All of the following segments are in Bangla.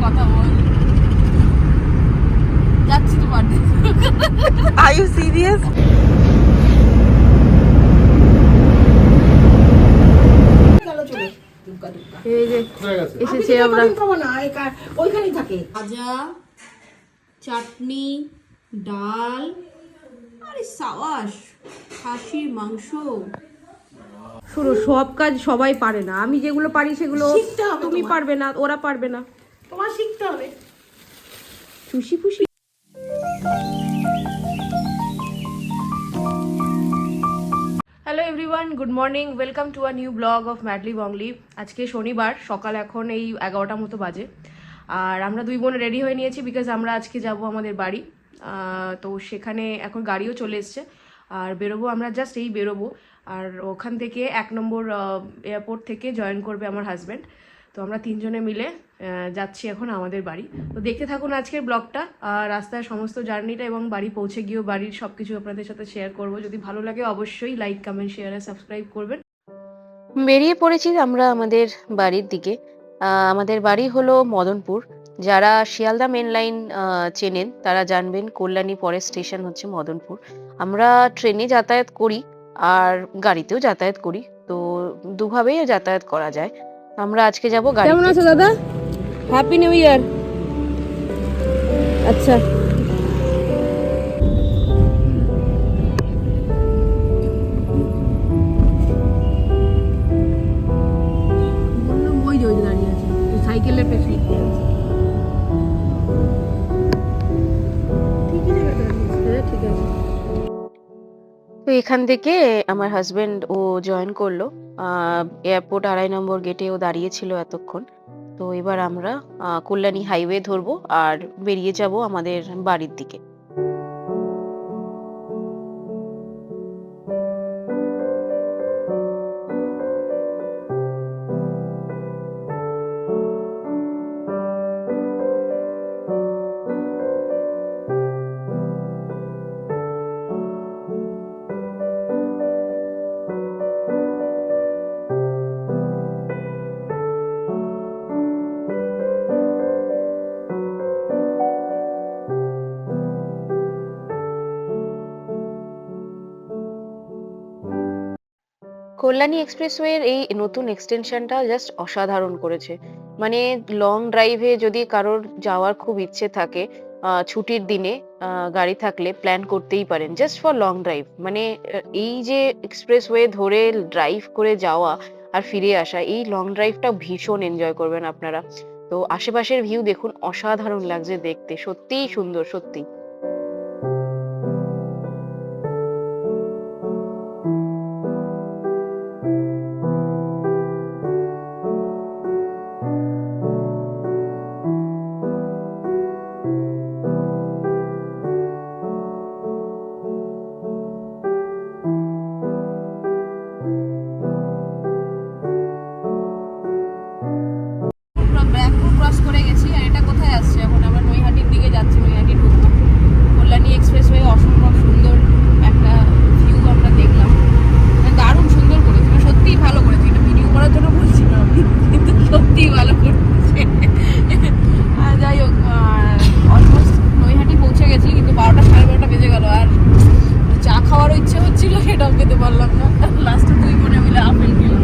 কথা বল। যাচ্ছি তো বাড়ি। Are you serious? এই যে এসেছে আমরা। ওইখানেই থাকে। ভাজা, চাটনি, ডাল, আরে সাবাস, খাসির মাংস। শুনো, সব কাজ সবাই পারে না, আমি যেগুলো পারি সেগুলো তুমি পারবে না, ওরা পারবে না, তোমার শিখতে হবে। খুশি খুশি। Hello everyone, good morning, welcome to a new blog of madly Bongly. আজকে শনিবার, সকাল এখন এই 11টা মতো বাজে। আর আমরা দুই বোন রেডি হয়ে নিয়েছি বিকজ আমরা আজকে যাব আমাদের বাড়ি। তো সেখানে এখন গাড়িও চলে এসছে আর বেরোবো আমরা, জাস্ট এই বেরোবো। আর ওখান থেকে 1 নম্বর এয়ারপোর্ট থেকে জয়েন করবে আমার হাজব্যান্ড। তো আমরা তিনজনে মিলে যাচ্ছি এখন আমাদের বাড়ি। তো দেখতে থাকুন আজকের ব্লগটা, রাস্তার সমস্ত জার্নিটা এবং বাড়ি পৌঁছে গিয়েও বাড়ির সব কিছু আপনাদের সাথে শেয়ার করব। যদি ভালো লাগে অবশ্যই লাইক, কমেন্ট, শেয়ার আর সাবস্ক্রাইব করবেন। বেরিয়ে পড়েছি আমরা আমাদের বাড়ির দিকে। আমাদের বাড়ি হলো মদনপুর। যারা শিয়ালদা মেন লাইন চেনেন তারা জানবেন কল্যাণী পরের স্টেশন হচ্ছে মদনপুর। আমরা ট্রেনে যাতায়াত করি আর গাড়িতেও যাতায়াত করি, তো দুভাবেই যাতায়াত করা যায়। আমরা আজকে যাব গাড়িতে। কেমন আছো দাদা? Happy new year. আচ্ছা, ওই যে দাঁড়িয়ে আছে সাইকেলের পেছনে। ঠিক আছে। তো এখান থেকে আমার হাজবেন্ড ও জয়েন করলো এয়ারপোর্ট 2.5 নম্বর গেটে। ও দাঁড়িয়েছিল এতক্ষণ। তো এবার আমরা কল্যাণী হাইওয়ে ধরবো আর বেরিয়ে যাব আমাদের বাড়ির দিকে। কল্যাণী এক্সপ্রেসওয়ের এই নতুন এক্সটেনশনটা জাস্ট অসাধারণ করেছে। মানে লং ড্রাইভে যদি কারোর যাওয়ার খুব ইচ্ছে থাকে, ছুটির দিনে গাড়ি থাকলে প্ল্যান করতেই পারেন জাস্ট ফর লং ড্রাইভ। মানে এই যে এক্সপ্রেসওয়ে ধরে ড্রাইভ করে যাওয়া আর ফিরে আসা, এই লং ড্রাইভটা ভীষণ এনজয় করবেন আপনারা। তো আশেপাশের ভিউ দেখুন, অসাধারণ লাগছে দেখতে, সত্যিই সুন্দর সত্যি। ব্যারাকপুর ক্রস করে গেছি। আর এটা কোথায় আসছে? এখন আমরা নৈহাটির দিকে যাচ্ছি, নৈহাটি ঢুকবো। কল্যাণী এক্সপ্রেসওয়ে অসম্ভব সুন্দর একটা ভিউ আমরা দেখলাম, মানে দারুণ সুন্দর করেছে, মানে সত্যিই ভালো করেছে। এটা ভিডিও করার জন্য বলছি না আমি, কিন্তু সত্যিই ভালো করেছে। যাই হোক, অলমোস্ট নৈহাটি পৌঁছে গেছি, কিন্তু 12টা 12:30 বেজে গেল। আর চা খাওয়ারও ইচ্ছে হচ্ছিল, সেটাও খেতে পারলাম না। লাস্টে দুই বোনে মিলে আপেল খেলাম।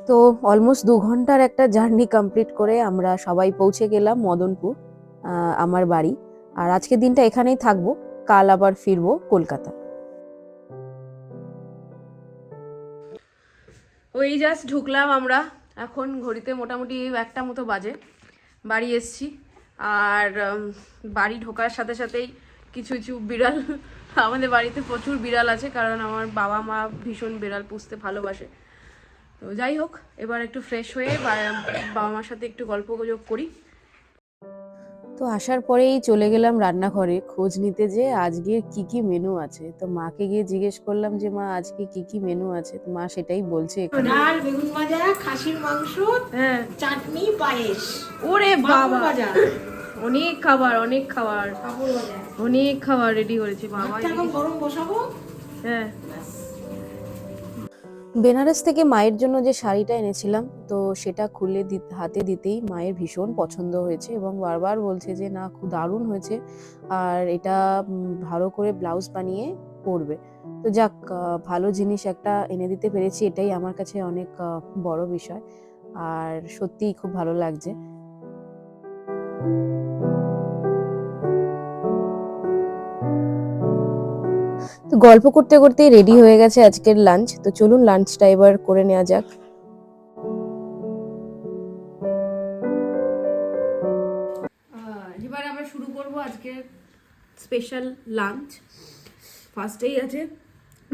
তো অলমোস্ট 2 ঘন্টার একটা জার্নি কমপ্লিট করে আমরা সবাই পৌঁছে গেলাম মদনপুর, আমার বাড়ি। আর আজকের দিনটা এখানেই থাকবো, কাল আবার ফিরবো কলকাতা। ওই জাস্ট ঢুকলাম আমরা, এখন ঘড়িতে মোটামুটি 1টা মতো বাজে। বাড়ি এসছি। আর বাড়ি ঢোকার সাথে সাথেই কিছু কিছু বিড়াল, আমাদের বাড়িতে প্রচুর বিড়াল আছে, কারণ আমার বাবা মা ভীষণ বিড়াল পুষতে ভালোবাসে। তো যাই হোক, এবার একটু ফ্রেশ হয়ে বাবা মার সাথে একটু গল্প গুজব করি। তো আসার পরেই চলে গেলাম রান্নাঘরে খোঁজ নিতে যে আজকে কি কি মেনু আছে। তো মাকে গিয়ে জিজ্ঞেস করলাম যে মা আজকে কি কি মেনু আছে, তো মা সেটাই বলছে এখানে। ডাল, বেগুন ভাজা, খাসির মাংস, হ্যাঁ, চাটনি, পায়েস, ওরে পাঁপড় বাবা, ভাজা, অনেক খাবার, অনেক খাবার, পাঁপড় ভাজা। অনেক খাবার রেডি করেছে বাবা। ভাতটা এখন গরম বসাবো। হ্যাঁ, বেনারস থেকে মায়ের জন্য যে শাড়িটা এনেছিলাম তো সেটা খুলে হাতে দিতেই মায়ের ভীষণ পছন্দ হয়েছে এবং বারবার বলছে যে না খুব দারুণ হয়েছে, আর এটা ভালো করে ব্লাউজ বানিয়ে পরবে। তো যাক, ভালো জিনিস একটা এনে দিতে পেরেছি, এটাই আমার কাছে অনেক বড় বিষয়, আর সত্যিই খুব ভালো লাগছে। তো গল্প করতে করতেই রেডি হয়ে গেছে আজকের লাঞ্চ। তো চলুন লাঞ্চটা এবার করে নেওয়া যাক। এবার আমরা শুরু করব আজকে স্পেশাল লাঞ্চ। ফার্স্টেই আছে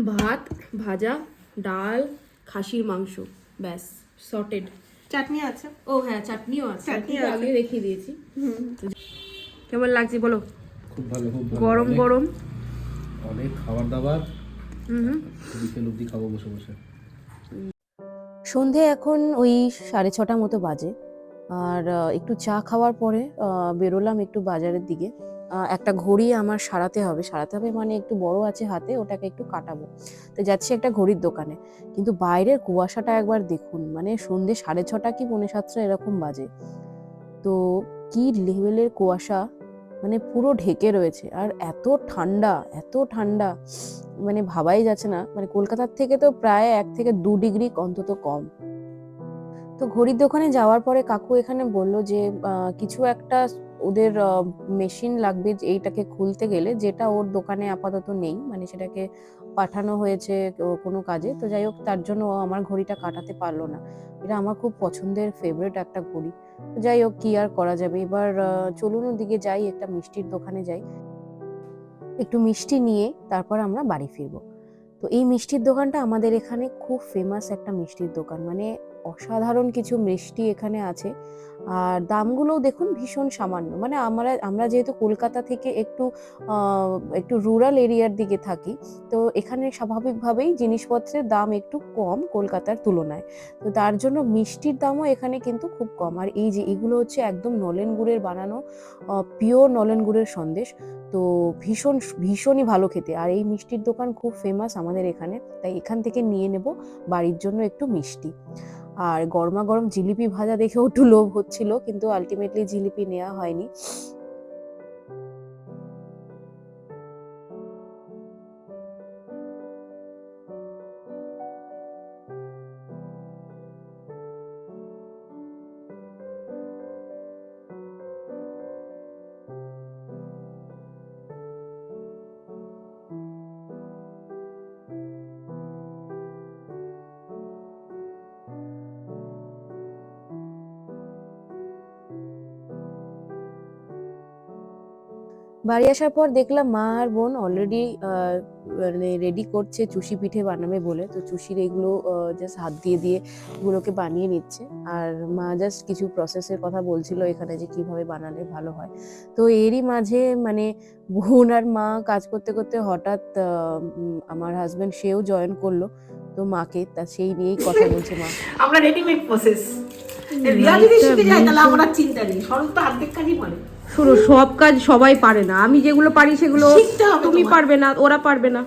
ভাত, ভাজা, ডাল, খাসির মাংস, ব্যাস সর্টেড। চাটনি আছে। ও হ্যাঁ, চাটনিও আছে, চাটনি চাটনি আছে। আগে দেখিয়ে দিয়েছি। কেমন লাগছে বলো? খুব ভালো, খুব ভালো। গরম অনেক- গরম। অনেক খাবার দাবার, হুম, বিকেল অব্দি খাবো বসে বসে। সন্ধে এখন ওই 6:30 মতো বাজে, আর একটু চা খাওয়ার পরে বেরোলাম একটু বাজারের দিকে। একটা ঘড়ি আমার সারাতে হবে মানে একটু বড় আছে হাতে, ওটাকে একটু কাটাবো। তো যাচ্ছি একটা ঘড়ির দোকানে, কিন্তু বাইরের কুয়াশাটা একবার দেখুন, মানে সন্ধে 6:30 কি 6:45 এরকম বাজে। তো কি লেভেলের কুয়াশা, মানে পুরো ঢেকে রয়েছে, আর এত ঠান্ডা, এত ঠান্ডা, মানে ভাবাই যাচ্ছে না। মানে কলকাতার থেকে তো প্রায় 1 থেকে 2 ডিগ্রি অন্তত কম। তো ঘড়ির দোকানে যাওয়ার পরে কাকু এখানে বলল যে কিছু একটা ওদের মেশিন লাগবে এইটাকে খুলতে গেলে, যেটা ওর দোকানে আপাতত নেই, মানে সেটাকে পাঠানো হয়েছে কোনো কাজে। তো যাই হোক, তার জন্য ও আমার ঘড়িটা কাটাতে পারলো না। এটা আমার খুব পছন্দের ফেভারিট একটা ঘড়ি। তো যাই হোক, কি আর করা যাবে। এবার চলুন ওদিকে যাই, একটা মিষ্টির দোকানে যাই, একটু মিষ্টি নিয়ে তারপর আমরা বাড়ি ফিরবো। তো এই মিষ্টির দোকানটা আমাদের এখানে খুব ফেমাস একটা মিষ্টির দোকান, মানে অসাধারণ কিছু মিষ্টি এখানে আছে, আর দামগুলোও দেখুন ভীষণ সামান্য। মানে আমরা যেহেতু কলকাতা থেকে একটু রুরাল এরিয়ার দিকে থাকি, তো এখানে স্বাভাবিকভাবেই জিনিসপত্রের দাম একটু কম কলকাতার তুলনায়। তো তার জন্য মিষ্টির দামও এখানে কিন্তু খুব কম। আর এই যে এগুলো হচ্ছে একদম নলেন গুড়ের বানানো, পিওর নলেন গুড়ের সন্দেশ। তো ভীষণই ভালো খেতে, আর এই মিষ্টির দোকান খুব ফেমাস আমাদের এখানে, তাই এখান থেকে নিয়ে নেব বাড়ির জন্য একটু মিষ্টি। আর গরমা গরম জিলিপি ভাজা দেখেও একটু লোভ হচ্ছিল, কিন্তু আলটিমেটলি জিলিপি নেওয়া হয়নি। বাড়ি আসার পর দেখলাম মা আর বোন অলরেডি মানে রেডি করছে চুষি পিঠে বানাবে বলে। তো চুষির এগুলো জাস্ট হাত দিয়ে দিয়ে এগুলোকে বানিয়ে নিচ্ছে, আর মা জাস্ট কিছু প্রসেসের কথা বলছিল এখানে যে কিভাবে বানালে ভালো হয়। তো এরই মাঝে মানে বোন আর মা কাজ করতে করতে হঠাৎ আমার হাজবেন্ড সেও জয়েন করলো, তো মাকে তা সেই নিয়েই কথা বলছে মা। আমরা রেডিমেড প্রসেস। রিয়া যদি শিখে যায় তাহলে আমার আর চিন্তা নেই। সরল তো অর্ধেক কাজই পারে। শুনো, সব কাজ সবাই পারে না, আমি যেগুলো পারি সেগুলো শিখতে হবে তুমি তোমার। পারবে না, ওরা পারবে না।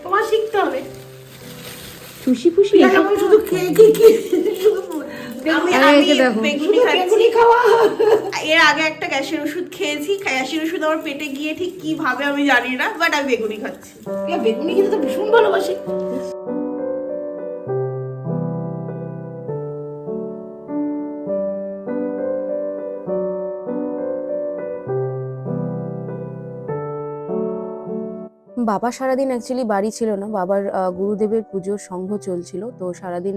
তোমার শিখতে হবে। খুশি খুশি রিয়া যেমন শুধু খেয়ে শুধু আমি আরে আমি একে দেখো। বেগুনি খাচ্ছি। বেগুনি খাওয়া। এর আগে একটা গ্যাসের ওষুধ খেয়েছি, গ্যাসের ওষুধ আমার পেটে গিয়ে ঠিক কিভাবে আমি জানি না, বাট আমি বেগুনি খাচ্ছি। রিয়া বেগুনি খেতে তো ভীষণ ভালোবাসে। বাবা সারাদিন অ্যাকচুয়ালি বাড়ি ছিল না, বাবার গুরুদেবের পুজোর সংঘ চলছিল, তো সারাদিন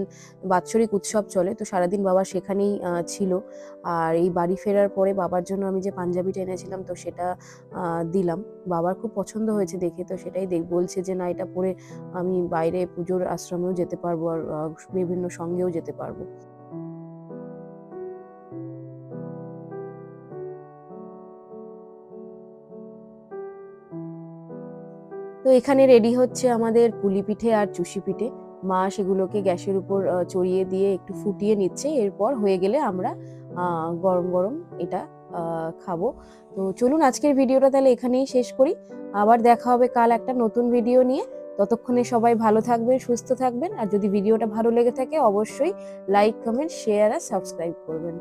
বাৎসরিক উৎসব চলে, তো সারাদিন বাবা সেখানেই ছিল। আর এই বাড়ি ফেরার পরে বাবার জন্য আমি যে পাঞ্জাবিটা এনেছিলাম তো সেটা দিলাম। বাবার খুব পছন্দ হয়েছে দেখে, তো সেটাই বলছে যে না এটা পরে আমি বাইরে পুজোর আশ্রমেও যেতে পারবো, আর বিভিন্ন সঙ্গেও যেতে পারবো। তো এখানে রেডি হচ্ছে আমাদের পুলি পিঠে আর চুষি পিঠে। মা সেগুলোকে গ্যাসের উপর চড়িয়ে দিয়ে একটু ফুটিয়ে নিচ্ছে, এরপর হয়ে গেলে আমরা গরম গরম এটা খাবো। তো চলুন আজকের ভিডিওটা তাহলে এখানেই শেষ করি, আবার দেখা হবে কাল একটা নতুন ভিডিও নিয়ে। ততক্ষণে সবাই ভালো থাকবেন, সুস্থ থাকবেন, আর যদি ভিডিওটা ভালো লেগে থাকে অবশ্যই লাইক, কমেন্ট, শেয়ার আর সাবস্ক্রাইব করবেন।